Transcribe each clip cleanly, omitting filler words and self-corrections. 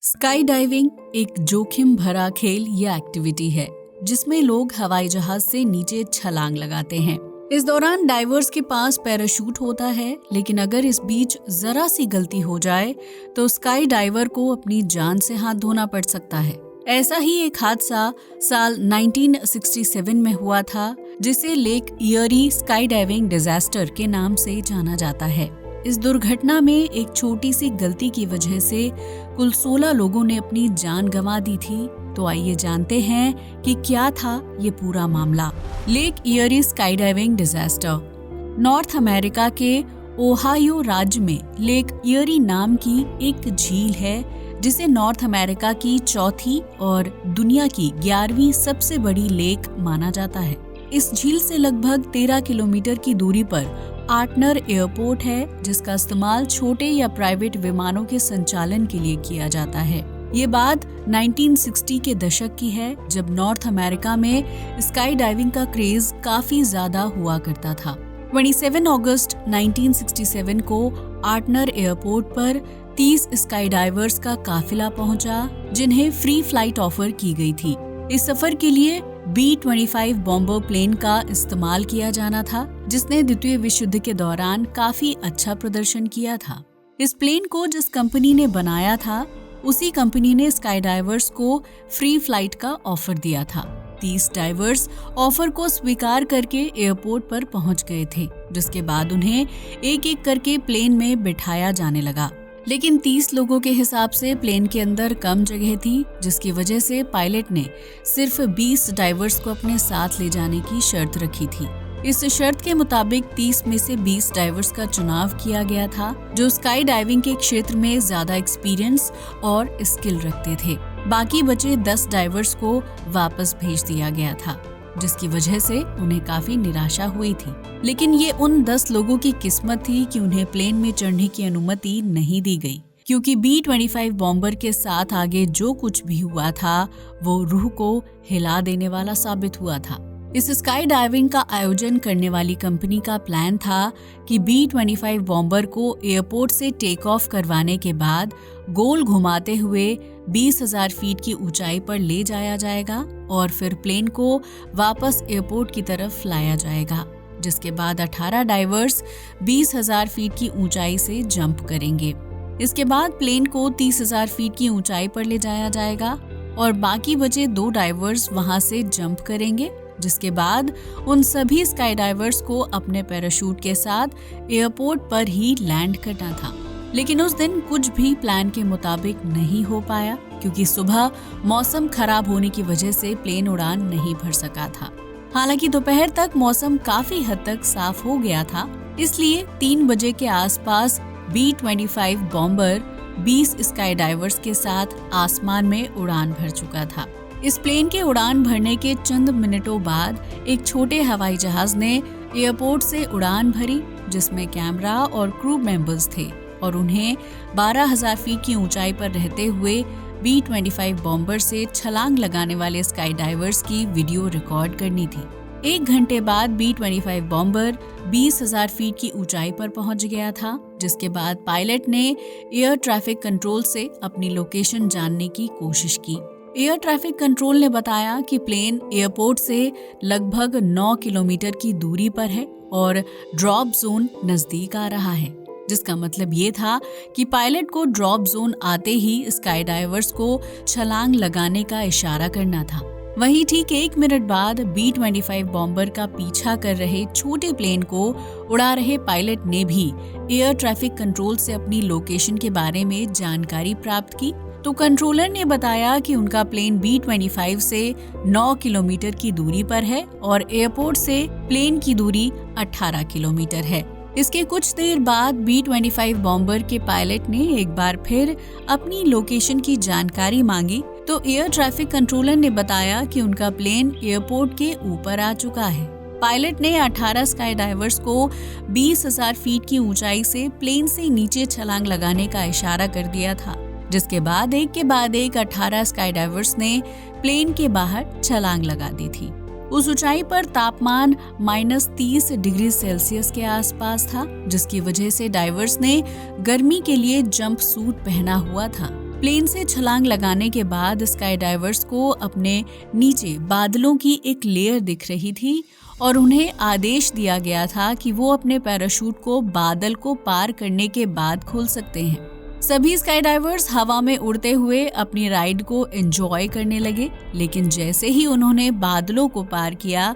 Sky diving एक जोखिम भरा खेल या एक्टिविटी है जिसमें लोग हवाई जहाज से नीचे छलांग लगाते हैं। इस दौरान डाइवर्स के पास पैराशूट होता है, लेकिन अगर इस बीच जरा सी गलती हो जाए तो स्काई डाइवर को अपनी जान से हाथ धोना पड़ सकता है। ऐसा ही एक हादसा साल 1967 में हुआ था, जिसे lake Erie sky diving disaster के नाम से जाना जाता है। इस दुर्घटना में एक छोटी सी गलती की वजह से कुल 16 लोगों ने अपनी जान गंवा दी थी। तो आइए जानते हैं कि क्या था ये पूरा मामला। Lake Erie sky diving disaster North America के ओहायो राज्य में लेक इयरी नाम की एक झील है, जिसे नॉर्थ अमेरिका की चौथी और दुनिया की 11वीं सबसे बड़ी लेक माना जाता है। इस झील से लगभग 13 किलोमीटर की दूरी पर आर्टनर एयरपोर्ट है, जिसका इस्तेमाल छोटे या प्राइवेट विमानों के संचालन के लिए किया जाता है। ये बात 1960 के दशक की है, जब नॉर्थ अमेरिका में स्काई डाइविंग का क्रेज काफी ज्यादा हुआ करता था। 27 अगस्त 1967 को आर्टनर एयरपोर्ट पर 30 स्काई डाइवर्स का काफिला पहुंचा, जिन्हें फ्री फ्लाइट ऑफर की गई थी। इस सफर के लिए B-25 बॉम्बर प्लेन का इस्तेमाल किया जाना था, जिसने द्वितीय विश्व युद्ध के दौरान काफी अच्छा प्रदर्शन किया था। इस प्लेन को जिस कंपनी ने बनाया था, उसी कंपनी ने स्काई डाइवर्स को फ्री फ्लाइट का ऑफर दिया था। 30 डाइवर्स ऑफर को स्वीकार करके एयरपोर्ट पर पहुंच गए थे, जिसके बाद उन्हें एक एक करके प्लेन में बिठाया जाने लगा। लेकिन 30 लोगों के हिसाब से प्लेन के अंदर कम जगह थी, जिसकी वजह से पायलट ने सिर्फ 20 डाइवर्स को अपने साथ ले जाने की शर्त रखी थी। इस शर्त के मुताबिक 30 में से 20 डाइवर्स का चुनाव किया गया था, जो स्काई डाइविंग के क्षेत्र में ज्यादा एक्सपीरियंस और स्किल रखते थे। बाकी बचे 10 डाइवर्स को वापस भेज दिया गया था, जिसकी वजह से उन्हें काफी निराशा हुई थी। लेकिन ये उन 10 लोगों की किस्मत थी कि उन्हें प्लेन में चढ़ने की अनुमति नहीं दी गई, क्योंकि B-25 बॉम्बर के साथ आगे जो कुछ भी हुआ था वो रूह को हिला देने वाला साबित हुआ था। इस स्काई डाइविंग का आयोजन करने वाली कंपनी का प्लान था कि B-25 बॉम्बर को एयरपोर्ट से टेक ऑफ करवाने के बाद गोल घुमाते हुए 20,000 फीट की ऊंचाई पर ले जाया जाएगा और फिर प्लेन को वापस एयरपोर्ट की तरफ लाया जाएगा, जिसके बाद 18 डाइवर्स 20,000 फीट की ऊंचाई से जंप करेंगे। इसके बाद प्लेन को 30,000 फीट की ऊंचाई पर ले जाया जाएगा और बाकी बचे 2 डाइवर्स वहां से जंप करेंगे, जिसके बाद उन सभी स्काई डाइवर्स को अपने पैराशूट के साथ एयरपोर्ट पर ही लैंड करना था। लेकिन उस दिन कुछ भी प्लान के मुताबिक नहीं हो पाया, क्योंकि सुबह मौसम खराब होने की वजह से प्लेन उड़ान नहीं भर सका था। हालांकि दोपहर तक मौसम काफी हद तक साफ हो गया था, इसलिए 3 बजे के आसपास B-25 बॉम्बर 20 स्काई डाइवर्स के साथ आसमान में उड़ान भर चुका था। इस प्लेन के उड़ान भरने के चंद मिनटों बाद एक छोटे हवाई जहाज ने एयरपोर्ट से उड़ान भरी, जिसमें कैमरा और क्रू मेंबर्स थे और उन्हें 12,000 फीट की ऊंचाई पर रहते हुए B-25 बॉम्बर से छलांग लगाने वाले स्काई डाइवर्स की वीडियो रिकॉर्ड करनी थी। 1 घंटे बाद B-25 बॉम्बर 20,000 फीट की ऊंचाई पर पहुंच गया था, जिसके बाद पायलट ने एयर ट्रैफिक कंट्रोल से अपनी लोकेशन जानने की कोशिश की। एयर ट्रैफिक कंट्रोल ने बताया कि प्लेन एयरपोर्ट से लगभग 9 किलोमीटर की दूरी पर है और ड्रॉप जोन नजदीक आ रहा है, जिसका मतलब ये था कि पायलट को ड्रॉप जोन आते ही स्काई डाइवर्स को छलांग लगाने का इशारा करना था। वहीं ठीक 1 मिनट बाद B-25 बॉम्बर का पीछा कर रहे छोटे प्लेन को उड़ा रहे पायलट ने भी एयर ट्रैफिक कंट्रोल से अपनी लोकेशन के बारे में जानकारी प्राप्त की। तो कंट्रोलर ने बताया कि उनका प्लेन B-25 से 9 किलोमीटर की दूरी पर है और एयरपोर्ट से प्लेन की दूरी 18 किलोमीटर है। इसके कुछ देर बाद B-25 बॉम्बर के पायलट ने एक बार फिर अपनी लोकेशन की जानकारी मांगी, तो एयर ट्रैफिक कंट्रोलर ने बताया कि उनका प्लेन एयरपोर्ट के ऊपर आ चुका है। पायलट ने 18 स्काई डाइवर्स को 20,000 फीट की ऊंचाई से प्लेन से नीचे छलांग लगाने का इशारा कर दिया था, जिसके बाद एक के बाद एक 18 स्काई डाइवर्स ने प्लेन के बाहर छलांग लगा दी थी। उस ऊंचाई पर तापमान -30 डिग्री सेल्सियस के आसपास था, जिसकी वजह से डाइवर्स ने गर्मी के लिए जंप सूट पहना हुआ था। प्लेन से छलांग लगाने के बाद स्काई डाइवर्स को अपने नीचे बादलों की एक लेयर दिख रही थी और उन्हें आदेश दिया गया था कि वो अपने पैराशूट को बादल को पार करने के बाद खोल सकते हैं। सभी स्काई डाइवर्स हवा में उड़ते हुए अपनी राइड को एंजॉय करने लगे, लेकिन जैसे ही उन्होंने बादलों को पार किया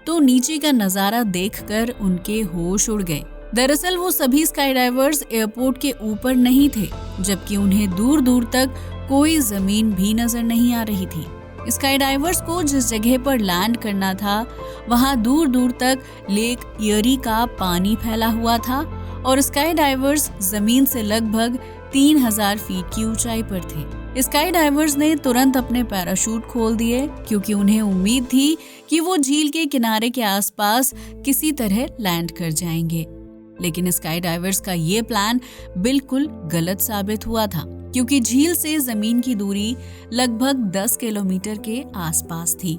तो नीचे का नजारा देखकर उनके होश उड़ गए। दरअसल वो सभी स्काई डाइवर्स एयरपोर्ट के ऊपर नहीं थे, जबकि उन्हें दूर दूर तक कोई जमीन भी नजर नहीं आ रही थी। स्काई डाइवर्स को जिस जगह पर लैंड करना था वहां दूर दूर तक लेक इयरी का पानी फैला हुआ था और स्काई डाइवर्स जमीन से लगभग 3000 फीट की ऊंचाई पर थे। स्काई डाइवर्स ने तुरंत अपने पैराशूट खोल दिए क्योंकि उन्हें उम्मीद थी कि वो झील के किनारे के आसपास किसी तरह लैंड कर जाएंगे। लेकिन स्काई डाइवर्स का ये प्लान बिल्कुल गलत साबित हुआ था, क्योंकि झील से जमीन की दूरी लगभग 10 किलोमीटर के आसपास थी।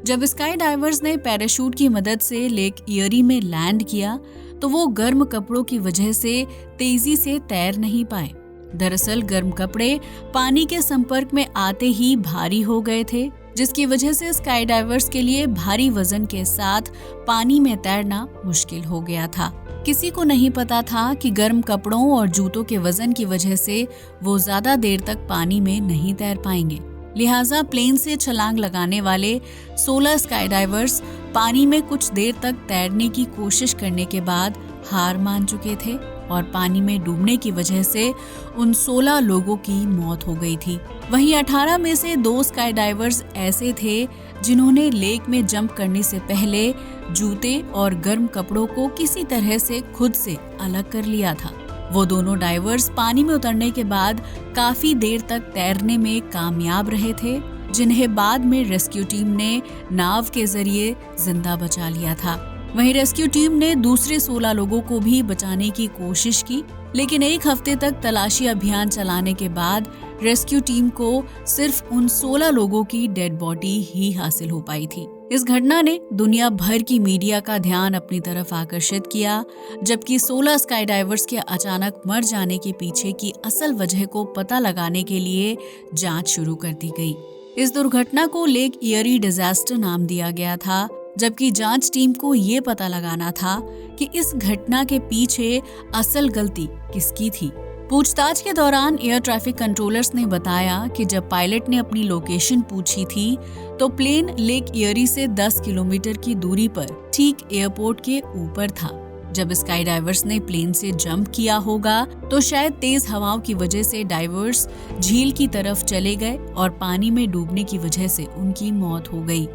जब स्काई डाइवर्स ने पैराशूट की मदद से लेक इयरी में लैंड किया तो वो गर्म कपड़ों की वजह से तेजी से तैर नहीं पाए। दरअसल गर्म कपड़े पानी के संपर्क में आते ही भारी हो गए थे, जिसकी वजह से स्काई डाइवर्स के लिए भारी वजन के साथ पानी में तैरना मुश्किल हो गया था। किसी को नहीं पता था कि गर्म कपड़ों और जूतों के वजन की वजह से वो ज्यादा देर तक पानी में नहीं तैर पाएंगे। लिहाजा प्लेन से छलांग लगाने वाले 16 स्काई डाइवर्स पानी में कुछ देर तक तैरने की कोशिश करने के बाद हार मान चुके थे और पानी में डूबने की वजह से उन 16 लोगों की मौत हो गई थी। वहीं 18 में से 2 स्काई डाइवर्स ऐसे थे जिन्होंने लेक में जंप करने से पहले जूते और गर्म कपड़ों को किसी तरह से खुद से अलग कर लिया था। वो दोनों डाइवर्स पानी में उतरने के बाद काफी देर तक तैरने में कामयाब रहे थे, जिन्हें बाद में रेस्क्यू टीम ने नाव के जरिए जिंदा बचा लिया था। वहीं रेस्क्यू टीम ने दूसरे 16 लोगों को भी बचाने की कोशिश की, लेकिन एक हफ्ते तक तलाशी अभियान चलाने के बाद रेस्क्यू टीम को सिर्फ उन 16 लोगों की डेड बॉडी ही हासिल हो पाई थी। इस घटना ने दुनिया भर की मीडिया का ध्यान अपनी तरफ आकर्षित किया, जबकि 16 स्काई डाइवर्स के अचानक मर जाने के पीछे की असल वजह को पता लगाने के लिए जांच शुरू कर दी गई। इस दुर्घटना को लेक इयरी डिजास्टर नाम दिया गया था, जबकि जांच टीम को ये पता लगाना था कि इस घटना के पीछे असल गलती किसकी थी। पूछताछ के दौरान एयर ट्रैफिक कंट्रोलर्स ने बताया कि जब पायलट ने अपनी लोकेशन पूछी थी तो प्लेन लेक इयरी से 10 किलोमीटर की दूरी पर ठीक एयरपोर्ट के ऊपर था। जब स्काई डाइवर्स ने प्लेन से जंप किया होगा तो शायद तेज हवाओं की वजह से डाइवर्स झील की तरफ चले गए और पानी में डूबने की वजह से उनकी मौत हो गई।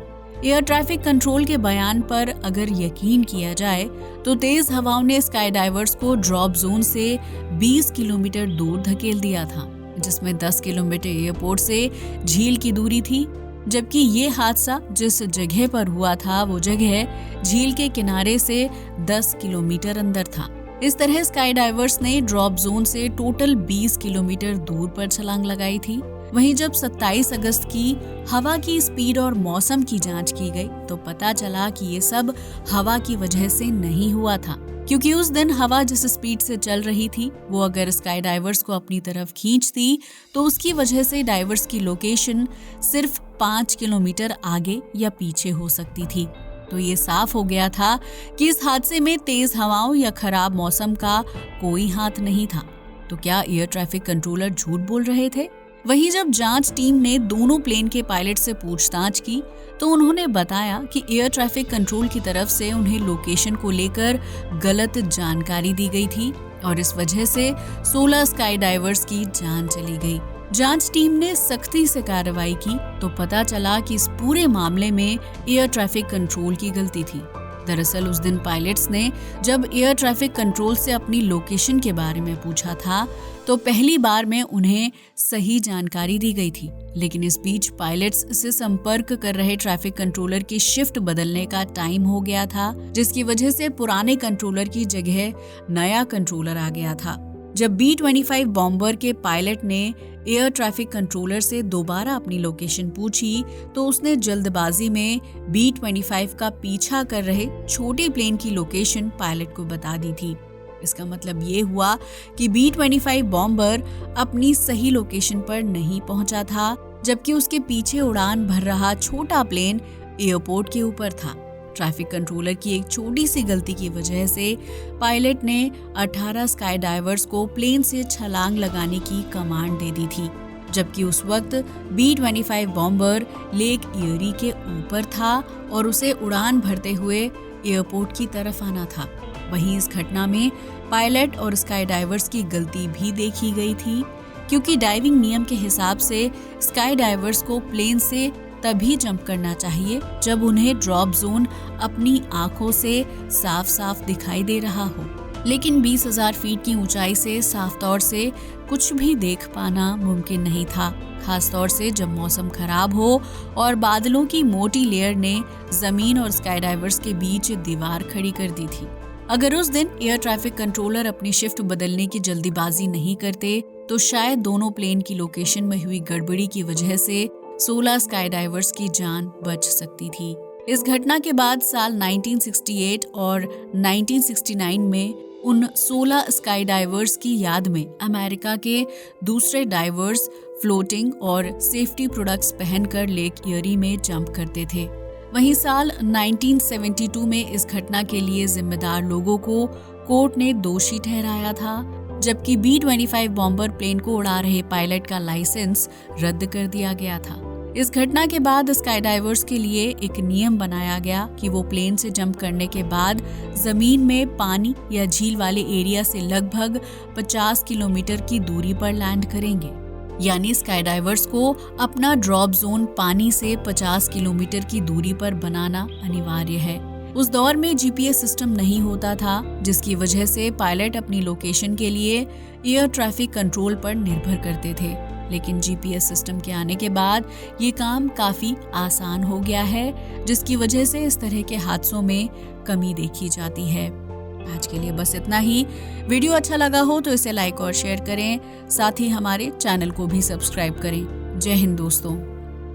एयर ट्रैफिक कंट्रोल के बयान पर अगर यकीन किया जाए तो तेज हवाओं ने स्काई डाइवर्स को ड्रॉप जोन से 20 किलोमीटर दूर धकेल दिया था, जिसमें 10 किलोमीटर एयरपोर्ट से झील की दूरी थी, जबकि ये हादसा जिस जगह पर हुआ था वो जगह झील के किनारे से 10 किलोमीटर अंदर था। इस तरह स्काई डाइवर्स ने ड्रॉप जोन से टोटल 20 किलोमीटर दूर पर छलांग लगाई थी। वहीं जब 27 अगस्त की हवा की स्पीड और मौसम की जांच की गई तो पता चला कि ये सब हवा की वजह से नहीं हुआ था, क्योंकि उस दिन हवा जिस स्पीड से चल रही थी वो अगर स्काई डाइवर्स को अपनी तरफ खींचती तो उसकी वजह से डाइवर्स की लोकेशन सिर्फ 5 किलोमीटर आगे या पीछे हो सकती थी। तो ये साफ हो गया था कि इस हादसे में तेज हवाओं या खराब मौसम का कोई हाथ नहीं था। तो क्या एयर ट्रैफिक कंट्रोलर झूठ बोल रहे थे? वहीं जब जांच टीम ने दोनों प्लेन के पायलट से पूछताछ की तो उन्होंने बताया कि एयर ट्रैफिक कंट्रोल की तरफ से उन्हें लोकेशन को लेकर गलत जानकारी दी गई थी और इस वजह से 16 स्काई डाइवर्स की जान चली गई। जांच टीम ने सख्ती से कार्रवाई की तो पता चला कि इस पूरे मामले में एयर ट्रैफिक कंट्रोल की गलती थी। दरअसल उस दिन पायलट्स ने जब एयर ट्रैफिक कंट्रोल से अपनी लोकेशन के बारे में पूछा था तो पहली बार में उन्हें सही जानकारी दी गई थी, लेकिन इस बीच पायलट्स से संपर्क कर रहे ट्रैफिक कंट्रोलर की शिफ्ट बदलने का टाइम हो गया था, जिसकी वजह से पुराने कंट्रोलर की जगह नया कंट्रोलर आ गया था। जब B-25 बॉम्बर के पायलट ने एयर ट्रैफिक कंट्रोलर से दोबारा अपनी लोकेशन पूछी तो उसने जल्दबाजी में B-25 का पीछा कर रहे छोटे प्लेन की लोकेशन पायलट को बता दी थी। इसका मतलब ये हुआ कि B-25 बॉम्बर अपनी सही लोकेशन पर नहीं पहुंचा था, जबकि उसके पीछे उड़ान भर रहा छोटा प्लेन एयरपोर्ट के ऊपर था। ट्रैफिक कंट्रोलर की एक छोटी सी गलती की वजह से पायलट ने 18 स्काई डाइवर्स को प्लेन से छलांग लगाने की कमांड दे दी थी, जबकि उस वक्त B-25 बॉम्बर लेक इयरी के ऊपर था और उसे उड़ान भरते हुए एयरपोर्ट की तरफ आना था। वहीं इस घटना में पायलट और स्काई डाइवर्स की गलती भी देखी गई थी, क्योंकि डाइविंग नियम के हिसाब से स्काई डाइवर्स को प्लेन से तभी जंप करना चाहिए जब उन्हें ड्रॉप जोन अपनी आंखों से साफ साफ दिखाई दे रहा हो। लेकिन 20,000 फीट की ऊंचाई से साफ तौर से कुछ भी देख पाना मुमकिन नहीं था, खास तौर से जब मौसम खराब हो और बादलों की मोटी लेयर ने जमीन और स्काई डाइवर्स के बीच दीवार खड़ी कर दी थी। अगर उस दिन एयर ट्रैफिक कंट्रोलर अपनी शिफ्ट बदलने की जल्दीबाजी नहीं करते तो शायद दोनों प्लेन की लोकेशन में हुई गड़बड़ी की वजह से 16 स्काई डाइवर्स की जान बच सकती थी। इस घटना के बाद साल 1968 और 1969 में उन 16 स्काई डाइवर्स की याद में अमेरिका के दूसरे डाइवर्स फ्लोटिंग और सेफ्टी प्रोडक्ट्स पहनकर लेक इयरी में जंप करते थे। वहीं साल 1972 में इस घटना के लिए जिम्मेदार लोगों को कोर्ट ने दोषी ठहराया था, जबकि B-25 बॉम्बर प्लेन को उड़ा रहे पायलट का लाइसेंस रद्द कर दिया गया था। इस घटना के बाद स्काई डाइवर्स के लिए एक नियम बनाया गया कि वो प्लेन से जंप करने के बाद जमीन में पानी या झील वाले एरिया से लगभग 50 किलोमीटर की दूरी पर लैंड करेंगे। यानी स्काई डाइवर्स को अपना ड्रॉप जोन पानी से 50 किलोमीटर की दूरी पर बनाना अनिवार्य है। उस दौर में GPS सिस्टम नहीं होता था, जिसकी वजह से पायलट अपनी लोकेशन के लिए एयर ट्रैफिक कंट्रोल पर निर्भर करते थे। लेकिन GPS सिस्टम के आने के बाद ये काम काफी आसान हो गया है, जिसकी वजह से इस तरह के हादसों में कमी देखी जाती है। आज के लिए बस इतना ही। वीडियो अच्छा लगा हो तो इसे लाइक और शेयर करें, साथ ही हमारे चैनल को भी सब्सक्राइब करें। जय हिंद दोस्तों।